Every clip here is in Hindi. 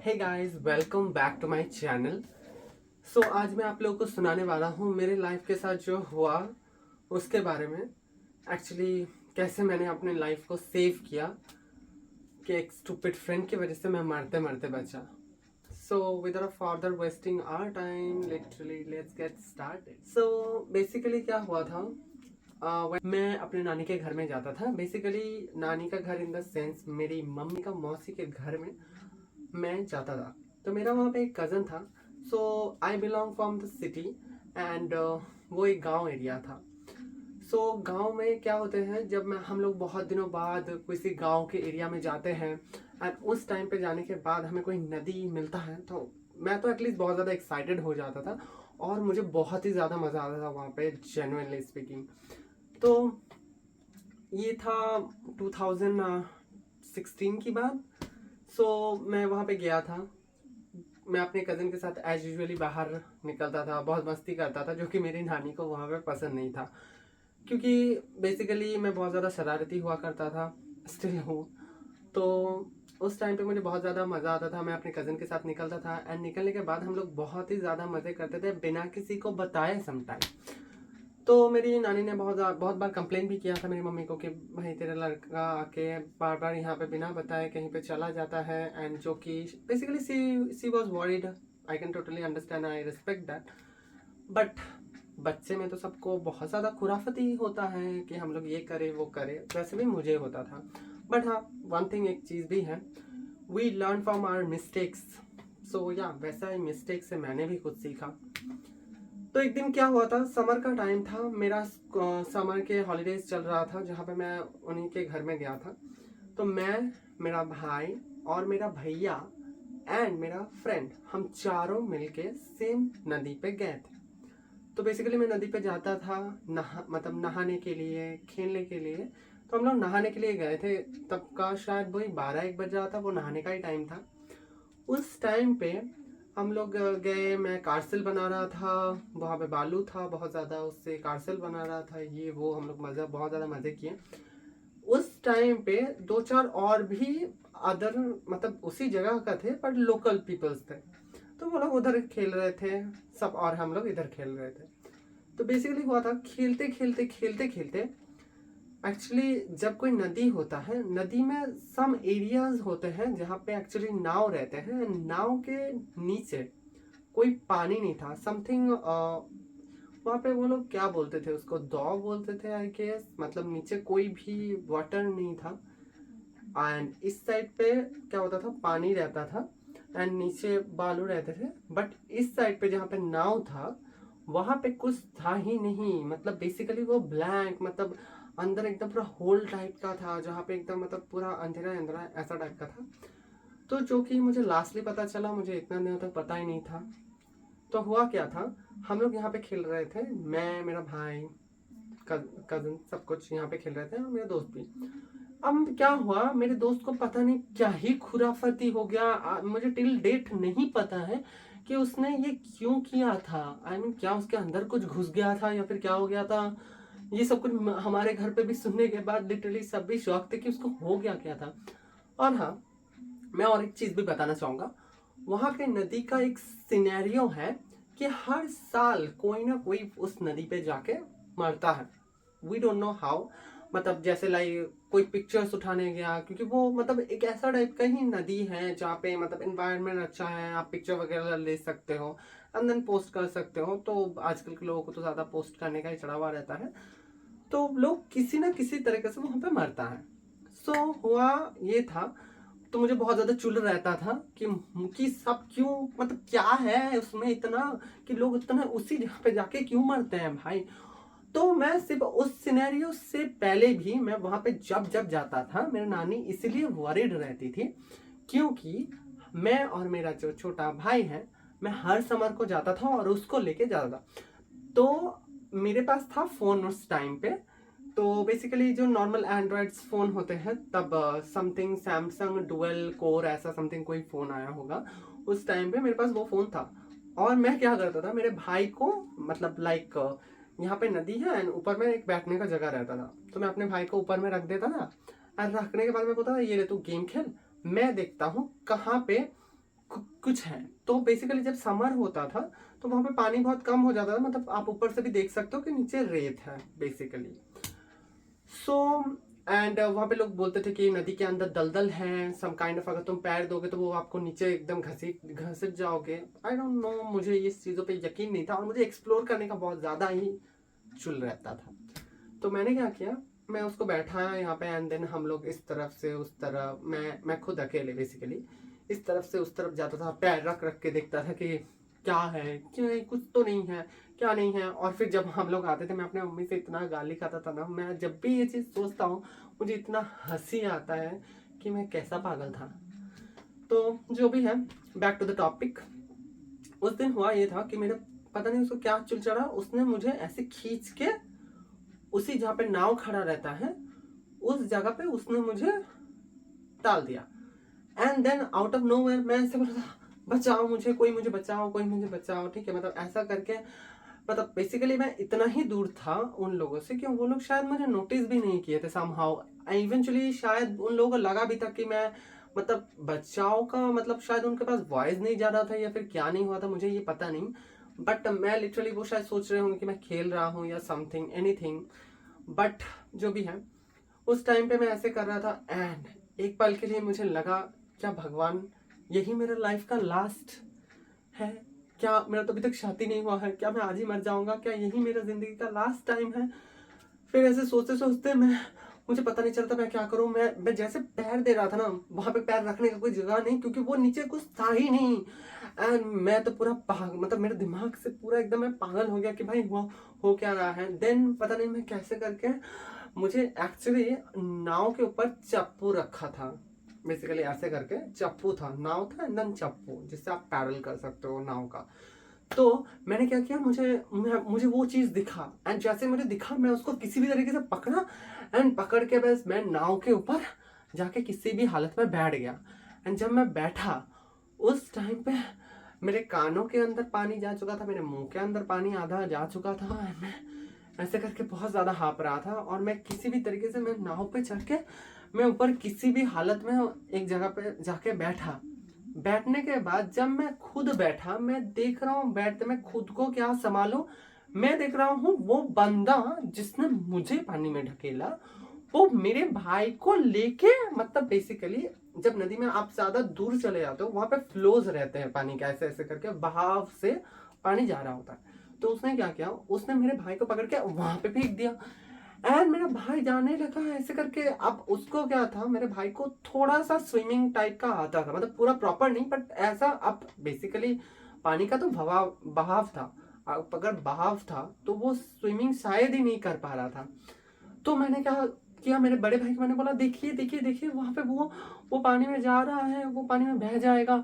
Hey guys, welcome back to my channel. So आज मैं आप लोगों को सुनाने वाला हूँ मेरे लाइफ के साथ जो हुआ उसके बारे में। एक्चुअली कैसे मैंने अपने लाइफ को सेव किया कि एक स्टूपिड फ्रेंड की वजह से मैं मरते मरते बचा। So without further wasting our time literally let's get started. So basically क्या हुआ था, मैं अपने नानी के घर में जाता था। बेसिकली नानी का घर इन द सेंस मेरी मम्मी का मौसी के घर में मैं जाता था। तो मेरा वहाँ पे एक कज़न था। So I belong from the city and वो एक गांव एरिया था। सो गांव में क्या होते हैं, जब हम लोग बहुत दिनों बाद किसी गांव के एरिया में जाते हैं एंड उस टाइम पे जाने के बाद हमें कोई नदी मिलता है तो मैं तो एटलीस्ट बहुत ज़्यादा एक्साइटेड हो जाता था और मुझे बहुत ही ज़्यादा मज़ा आता था वहाँ पे, जेन्युइनली स्पीकिंग। तो ये था 2016 की बात। सो मैं वहाँ पे गया था। मैं अपने कज़न के साथ एज यूजुअली बाहर निकलता था, बहुत मस्ती करता था, जो कि मेरी नानी को वहाँ पे पसंद नहीं था, क्योंकि बेसिकली मैं बहुत ज़्यादा शरारती हुआ करता था, स्टिल हूँ। तो उस टाइम पे मुझे बहुत ज़्यादा मज़ा आता था। मैं अपने कज़न के साथ निकलता था एंड निकलने के बाद हम लोग बहुत ही ज़्यादा मज़े करते थे बिना किसी को बताए समटाइम। तो मेरी नानी ने बहुत बार कंप्लेन भी किया था मेरी मम्मी को कि भाई तेरा लड़का आके बार बार यहाँ पे बिना बताए कहीं पे चला जाता है, एंड जो कि basically she was worried. I can totally understand, I respect that. But बच्चे में तो सबको बहुत ज़्यादा खुराफती होता है कि हम लोग ये करें वो करें, वैसे भी मुझे होता था। बट हाँ, वन थिंग, एक चीज़ भी है, we learn from our mistakes. So या वैसा ही मिस्टेक से मैंने भी कुछ सीखा। तो एक दिन क्या हुआ था, समर का टाइम था, मेरा समर के हॉलीडेज चल रहा था जहाँ पे मैं उन्हीं के घर में गया था। तो मैं, मेरा भाई और मेरा भैया एंड मेरा फ्रेंड, हम चारों मिलके सेम नदी पे गए थे। तो बेसिकली मैं नदी पे जाता था नहाने के लिए, खेलने के लिए। तो हम लोग नहाने के लिए गए थे। तब का शायद वही 12-1 बज रहा था, वो नहाने का ही टाइम था। उस टाइम पे हम लोग गए, मैं कारसिल बना रहा था, वहाँ पे बालू था बहुत ज़्यादा, उससे कारसिल बना रहा था, ये वो हम लोग बहुत ज़्यादा मज़े किए। उस टाइम पे 2-4 और भी अदर उसी जगह का थे पर लोकल पीपल्स थे। तो वो लोग उधर खेल रहे थे सब और हम लोग इधर खेल रहे थे। तो बेसिकली हुआ था, खेलते खेलते खेलते खेलते एक्चुअली जब कोई नदी होता है, नदी में सम एरियाज होते हैं जहाँ पे एक्चुअली नाव रहते हैं। नाव के नीचे कोई पानी नहीं था, समथिंग वहाँ पे वो लोग क्या बोलते थे उसको, दौ बोलते थे आई गेस। नीचे कोई भी वाटर नहीं था एंड इस साइड पे क्या होता था, पानी रहता था एंड नीचे बालू रहते थे। बट इस साइड पे जहाँ पे नाव था वहाँ पे कुछ था ही नहीं। बेसिकली वो ब्लैंक, अंदर एकदम पूरा होल टाइप का था जहाँ पे एकदम पूरा अंधेरा अंधेरा ऐसा टाइप का था। तो जो कि मुझे लास्टली पता चला, मुझे इतना दिनों तक पता ही नहीं था। तो हुआ क्या था, हम लोग यहाँ पे खेल रहे थे, मैं, मेरा भाई, कजन, सब कुछ यहाँ पे खेल रहे थे और मेरे दोस्त भी। अब क्या हुआ, मेरे दोस्त को पता नहीं क्या ही खुराफती हो गया। मुझे टिल डेट नहीं पता है कि उसने ये क्यों किया था। आई मीन क्या उसके अंदर कुछ घुस गया था या फिर क्या हो गया था। ये सब कुछ हमारे घर पे भी सुनने के बाद लिटरली सब भी शौक थे कि उसको हो गया क्या था। और हाँ, मैं और एक चीज भी बताना चाहूंगा, वहां पे नदी का एक सिनेरियो है कि हर साल कोई ना कोई उस नदी पे जाके मरता है। We don't know how. जैसे लाइक कोई पिक्चर्स उठाने गया, क्योंकि वो एक ऐसा टाइप का ही नदी है जहाँ पे एनवायरनमेंट अच्छा है, आप पिक्चर वगैरह ले सकते हो एंड देन पोस्ट कर सकते हो। तो आजकल के लोगों को तो ज़्यादा पोस्ट करने का ही चढ़ावा रहता है, तो लोग किसी ना किसी तरीके से वहाँ पे मरता है। सो हुआ ये था। तो मुझे बहुत ज्यादा चुल रहता था कि सब क्यों, क्या है उसमें इतना कि लोग इतना उसी जगह पे जाके क्यों मरते हैं भाई। तो मैं सिर्फ उस सिनेरियो से पहले भी मैं वहां पे जब जब जाता था, मेरी नानी इसलिए वरीड रहती थी क्योंकि मैं और मेरा जो छोटा भाई है, मैं हर समर को जाता था और उसको लेके जाता था। तो मेरे पास था फोन उस टाइम पे। तो बेसिकली जो नॉर्मल एंड्रॉइड फोन होते हैं, तब समथिंग सैमसंग डुअल कोर ऐसा समथिंग कोई फोन आया होगा। उस टाइम पे मेरे पास वो फोन था और मैं क्या करता था, मेरे भाई को लाइक यहाँ पे नदी है एंड ऊपर में एक बैठने का जगह रहता था, तो मैं अपने भाई को ऊपर में रख देता था। और रखने के बाद मैं बोलता था ये ले तू गेम खेल, मैं देखता हूँ कहाँ पे कुछ है। तो बेसिकली जब समर होता था तो वहाँ पे पानी बहुत कम हो जाता था, मतलब आप ऊपर से भी देख सकते हो कि नीचे रेत है बेसिकली। सो एंड वहाँ पे लोग बोलते थे कि नदी के अंदर दलदल है सम काइंड ऑफ, अगर तुम पैर दोगे तो वो आपको नीचे एकदम घसीट जाओगे। आई डोंट नो, मुझे इस चीज़ों पे यकीन नहीं था और मुझे एक्सप्लोर करने का बहुत ज़्यादा ही चुल रहता था। तो मैंने क्या किया, मैं उसको बैठाया यहाँ पे एंड देन हम लोग इस तरफ से उस तरफ, मैं खुद अकेले बेसिकली इस तरफ से उस तरफ जाता था, पैर रख रख के देखता था कि क्या है, क्या कुछ तो नहीं है, क्या नहीं है। और फिर जब हम लोग आते थे मैं अपने मम्मी से इतना गाली खाता था ना, मैं जब भी ये चीज़ सोचता हूँ मुझे इतना हंसी आता है कि मैं कैसा पागल था। तो जो भी है, बैक टू द टॉपिक। उस दिन हुआ ये था कि मेरे पता नहीं उसको क्या चुल चढ़ा, उसने मुझे ऐसे खींच के उसी जहाँ पे नाव खड़ा रहता है उस जगह पे उसने मुझे डाल दिया। And then out of nowhere मैं ऐसे बोला बचाओ मुझे, कोई मुझे बचाओ, कोई मुझे बचाओ, ठीक है। मतलब ऐसा करके, मतलब बेसिकली मैं इतना ही दूर था उन लोगों से कि वो लोग शायद मुझे नोटिस भी नहीं किए थे समहाउ। इवेंचुअली शायद उन लोगों को लगा भी था कि मैं, मतलब बचाव का मतलब शायद उनके पास वॉइस नहीं जा रहा था या फिर क्या नहीं हुआ था, मुझे ये पता नहीं। बट मैं लिटरली, वो शायद सोच रहे होंगे कि मैं खेल रहा हूँ या समथिंग एनीथिंग। बट जो भी है, उस टाइम पे मैं ऐसे कर रहा था एंड एक पल के लिए मुझे लगा क्या भगवान यही मेरा लाइफ का लास्ट है क्या, मेरा तो अभी तक शादी नहीं हुआ है, क्या मैं आज ही मर जाऊंगा, क्या यही मेरा जिंदगी का लास्ट टाइम है। फिर ऐसे सोचते सोचते मुझे पता नहीं चलता मैं क्या करूं। मैं जैसे पैर दे रहा था ना, वहां पे पैर रखने का कोई जगह नहीं क्योंकि वो नीचे कुछ था ही नहीं। एंड मैं तो पूरा मतलब मेरे दिमाग से पूरा एकदम मैं पागल हो गया कि भाई हो क्या रहा है। देन पता नहीं मैं कैसे करके, मुझे एक्चुअली नाव के ऊपर चप्पू रखा था, बेसिकली ऐसे करके चप्पू था, नाव था एंड देन चप्पू जिससे आप पैडल कर सकते हो नाव का। तो मैंने क्या किया, मुझे वो चीज दिखा एंड जैसे मुझे दिखा मैं उसको किसी भी तरीके से पकड़ा एंड पकड़ के बस मैं नाव के ऊपर जाके किसी भी हालत में बैठ गया। एंड जब मैं बैठा उस टाइम पे मेरे कानों के अंदर पानी जा चुका था, मेरे मुंह के अंदर पानी आधा जा चुका था। मैं ऐसे करके बहुत ज्यादा हाँप रहा था और मैं किसी भी तरीके से मैं नाव पे चढ़ के मैं ऊपर किसी भी हालत में एक जगह पे जाके बैठा। बैठने के बाद जब मैं खुद बैठा, मैं देख रहा हूँ बैठते मैं खुद को क्या संभालूं। मैं देख रहा हूँ वो बंदा जिसने मुझे पानी में ढकेला वो मेरे भाई को लेके, मतलब बेसिकली जब नदी में आप ज्यादा दूर चले जाते हो वहां पे फ्लोज रहते हैं पानी के, ऐसे ऐसे करके बहाव से पानी जा रहा होता है। तो उसने क्या किया, उसने मेरे भाई को पकड़ के वहां पे फेंक दिया एंड मेरा भाई जाने लगा ऐसे करके। अब उसको क्या था, मेरे भाई को थोड़ा सा स्विमिंग टाइप का आता था, मतलब पूरा प्रॉपर नहीं बट ऐसा। अब बेसिकली पानी का तो बहाव था, अब अगर बहाव था तो वो स्विमिंग शायद ही नहीं कर पा रहा था। तो मैंने क्या किया, मेरे बड़े भाई को मैंने बोला देखिए देखिए देखिए वहां पे वो पानी में जा रहा है, वो पानी में बह जाएगा।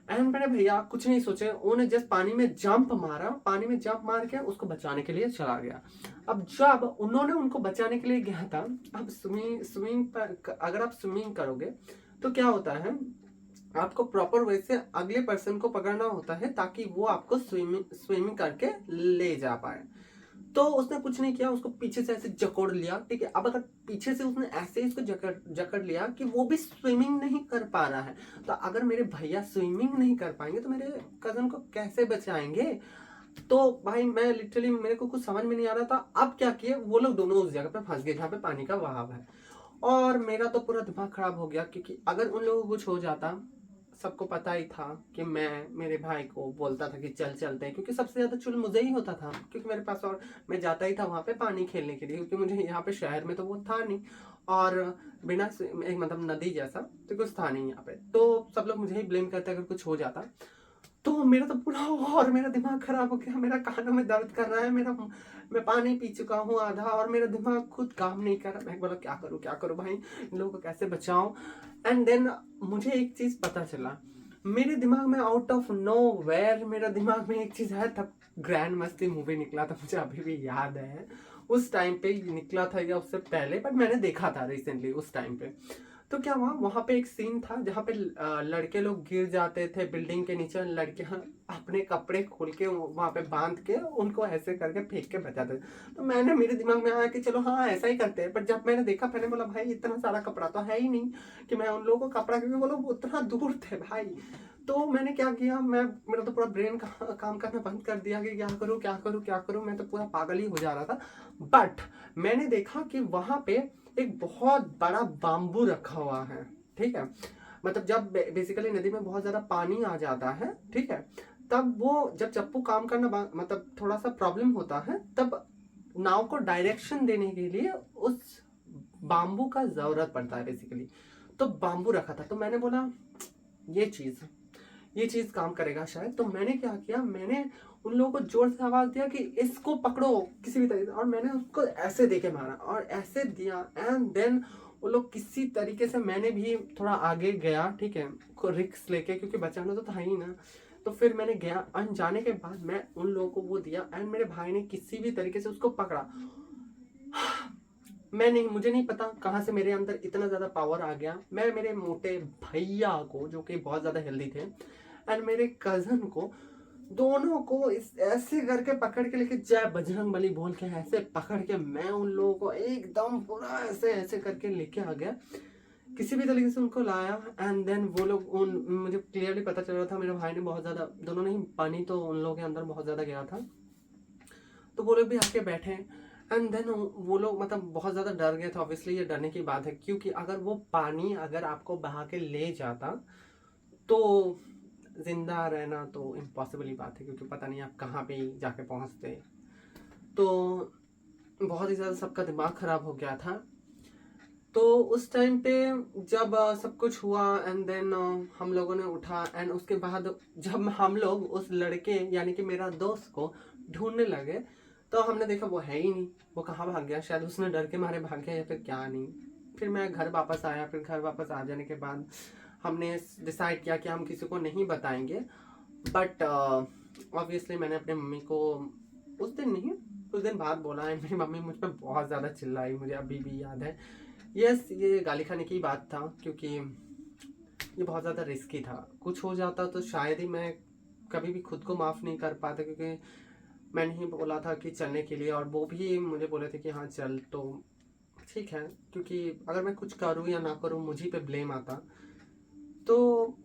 एंड मेरे भैया कुछ नहीं सोचे, उन्होंने जस्ट पानी में जंप मारा, पानी में जंप मार के उसको बचाने के लिए चला गया। अब जब उन्होंने उनको बचाने के लिए गया था, अब स्विमिंग पर अगर आप स्विमिंग करोगे तो क्या होता है, आपको प्रॉपर वे से अगले पर्सन को पकड़ना होता है ताकि वो आपको स्विमिंग करके ले जा पाए। तो उसने कुछ नहीं किया, उसको पीछे से ऐसे जकड़ लिया, ठीक है। अब अगर पीछे से उसने ऐसे इसको जकड़ लिया कि वो भी स्विमिंग नहीं कर पा रहा है, तो अगर मेरे भैया स्विमिंग नहीं कर पाएंगे तो मेरे कजन को कैसे बचाएंगे। तो भाई मैं लिटरली, मेरे को कुछ समझ में नहीं आ रहा था। अब क्या किए, वो लोग दोनों उस जगह पे फंस गए जहाँ पे पानी का बहाव है और मेरा तो पूरा दिमाग खराब हो गया क्योंकि अगर उन लोगों को कुछ हो जाता, सबको पता ही था कि मैं मेरे भाई को बोलता था कि चल चलते हैं, क्योंकि सबसे ज्यादा चुल मुझे ही होता था क्योंकि मेरे पास, और मैं जाता ही था वहां पे पानी खेलने के लिए क्योंकि मुझे यहाँ पे शहर में तो वो था नहीं और बिना एक मतलब नदी जैसा तो कुछ था नहीं यहाँ पे। तो सब लोग मुझे ही ब्लेम करते अगर कुछ हो जाता। तो मेरा तो पूरा और मेरा दिमाग खराब हो गया, मेरा कानों में दर्द कर रहा है, मैं पानी पी चुका हूँ आधा और मेरा दिमाग खुद काम नहीं कर रहा। मैं बोला क्या करूँ भाई, इन लोगों को कैसे बचाऊं। एंड देन मुझे एक चीज पता चला, मेरे दिमाग में आउट ऑफ नो वेयर मेरा दिमाग में एक चीज है, तब ग्रैंड मस्ती मूवी निकला था, मुझे अभी भी याद है। उस टाइम पे निकला था या उससे पहले, बट मैंने देखा था रिसेंटली उस टाइम पे। तो क्या हुआ, वहां पे एक सीन था जहाँ पे लड़के लोग गिर जाते थे बिल्डिंग के नीचे, लड़कियां अपने कपड़े खोल के वहां पे बांध के उनको ऐसे करके फेंक के बचाते थे। तो मैंने, मेरे दिमाग में आया कि चलो हाँ ऐसा ही करते हैं, पर जब मैंने देखा मैंने बोला भाई इतना सारा कपड़ा तो है ही नहीं कि मैं उन लोगों को कपड़ा, क्योंकि वो लोग उतना दूर थे भाई। तो मैंने क्या किया, मैं, मेरा तो पूरा ब्रेन काम करना बंद कर दिया कि क्या करूँ क्या करूँ क्या करूँ, मैं तो पूरा पागल ही हो जा रहा था। बट मैंने देखा कि वहां पे एक बहुत बड़ा बाम्बू रखा हुआ है, ठीक है। मतलब जब बेसिकली नदी में बहुत ज्यादा पानी आ जाता है, ठीक है, तब वो जब चप्पू काम करना मतलब थोड़ा सा प्रॉब्लम होता है, तब नाव को डायरेक्शन देने के लिए उस बाम्बू का जरूरत पड़ता है बेसिकली। तो बाम्बू रखा था, तो मैंने बोला ये चीज काम करेगा शायद। तो मैंने क्या किया, मैंने उन लोगों को जोर से आवाज दिया कि इसको पकड़ो किसी भी तरीके से, और मैंने उसको ऐसे देके मारा और ऐसे दिया, एंड देन वो लोग किसी तरीके से, मैंने भी थोड़ा आगे गया, ठीक है, रिक्स लेके, क्योंकि बचाना तो था ही ना। तो फिर मैंने गया, अनजाने के बाद मैं उन लोगों को वो दिया, एंड मेरे भाई ने किसी भी तरीके से उसको पकड़ा। मुझे नहीं पता कहाँ से मेरे अंदर इतना ज्यादा पावर आ गया। मैं मेरे मोटे भैया को, जो कि बहुत ज्यादा हेल्दी थे, एंड मेरे कजन को, दोनों को इस ऐसे करके पकड़ के लेके, जय बजरंग बली बोल के ऐसे पकड़ के मैं उन लोगों को एकदम पूरा ऐसे ऐसे करके लेके आ गया, किसी भी तरीके से उनको लाया। एंड देन वो लोग, उन, मुझे क्लियरली पता चल रहा था मेरे भाई ने बहुत ज्यादा, दोनों ने ही, पानी तो उन लोगों के अंदर बहुत ज्यादा गया था। तो वो लोग भी आके बैठे, एंड देन वो लोग मतलब बहुत ज्यादा डर गए थे। ऑब्वियसली ये डरने की बात है, क्योंकि अगर वो पानी अगर आपको बहा के ले जाता तो जिंदा रहना तो इम्पॉसिबल ही बात है, क्योंकि पता नहीं आप कहाँ पे जाके पहुंचते। तो बहुत ही ज्यादा सबका दिमाग खराब हो गया था। तो उस टाइम पे जब सब कुछ हुआ, एंड देन हम लोगों ने उठा, एंड उसके बाद जब हम लोग उस लड़के यानी कि मेरा दोस्त को ढूंढने लगे, तो हमने देखा वो है ही नहीं। वो कहाँ भाग गया, शायद उसने डर के मारे भाग गया या फिर क्या नहीं। फिर मैं घर वापस आया, फिर घर वापस आ जाने के बाद हमने डिसाइड किया कि हम किसी को नहीं बताएंगे। बट ऑब्वियसली मैंने अपने मम्मी को उस दिन नहीं, उस दिन बाद बोला है। मेरी मम्मी मुझ पर बहुत ज़्यादा चिल्लाई, मुझे अभी भी याद है। यस, ये गाली खाने की बात था, क्योंकि ये बहुत ज़्यादा रिस्की था। कुछ हो जाता तो शायद ही मैं कभी भी खुद को माफ़ नहीं कर पाता, क्योंकि मैंने ही बोला था कि चलने के लिए, और वो भी मुझे बोले थे कि हाँ चल, तो ठीक है, क्योंकि अगर मैं कुछ करूँ या ना करूँ मुझी पे ब्लेम आता। तो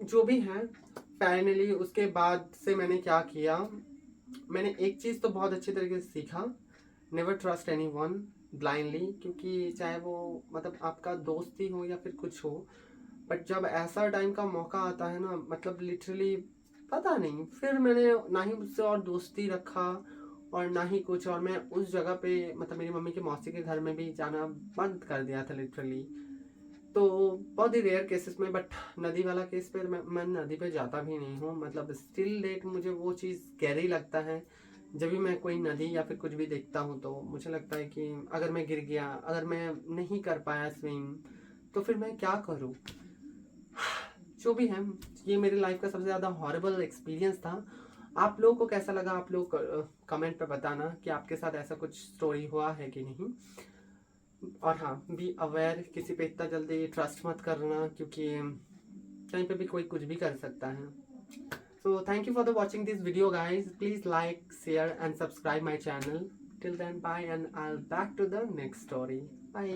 जो भी है, फाइनली उसके बाद से मैंने क्या किया, मैंने एक चीज़ तो बहुत अच्छी तरीके से सीखा, never trust any one blindly. क्योंकि चाहे वो मतलब आपका दोस्त ही हो या फिर कुछ हो, बट जब ऐसा टाइम का मौका आता है ना, मतलब लिटरली पता नहीं, फिर मैंने ना ही उससे और दोस्ती रखा और ना ही कुछ, और मैं उस जगह पे मतलब मेरी मम्मी के मौसी के घर में भी जाना बंद कर दिया था लिटरली। तो बहुत ही रेयर केसेस में, बट नदी वाला केस पे मैं नदी पे जाता भी नहीं हूँ। मतलब स्टिल डेट मुझे वो चीज़ कैरी लगता है। जब भी मैं कोई नदी या फिर कुछ भी देखता हूँ तो मुझे लगता है कि अगर मैं गिर गया, अगर मैं नहीं कर पाया स्विम, तो फिर मैं क्या करूँ। जो भी है, ये मेरी लाइफ का सबसे ज़्यादा हॉरिबल एक्सपीरियंस था। आप लोगों को कैसा लगा, आप लोग कमेंट पे बताना कि आपके साथ ऐसा कुछ स्टोरी हुआ है कि नहीं। और हाँ, बी अवेयर, किसी पे इतना जल्दी ट्रस्ट मत करना, क्योंकि कहीं पे भी कोई कुछ भी कर सकता है। So thank you for the watching this video guys, please like share and subscribe my channel. Till then bye, and I will back to the next story. Bye.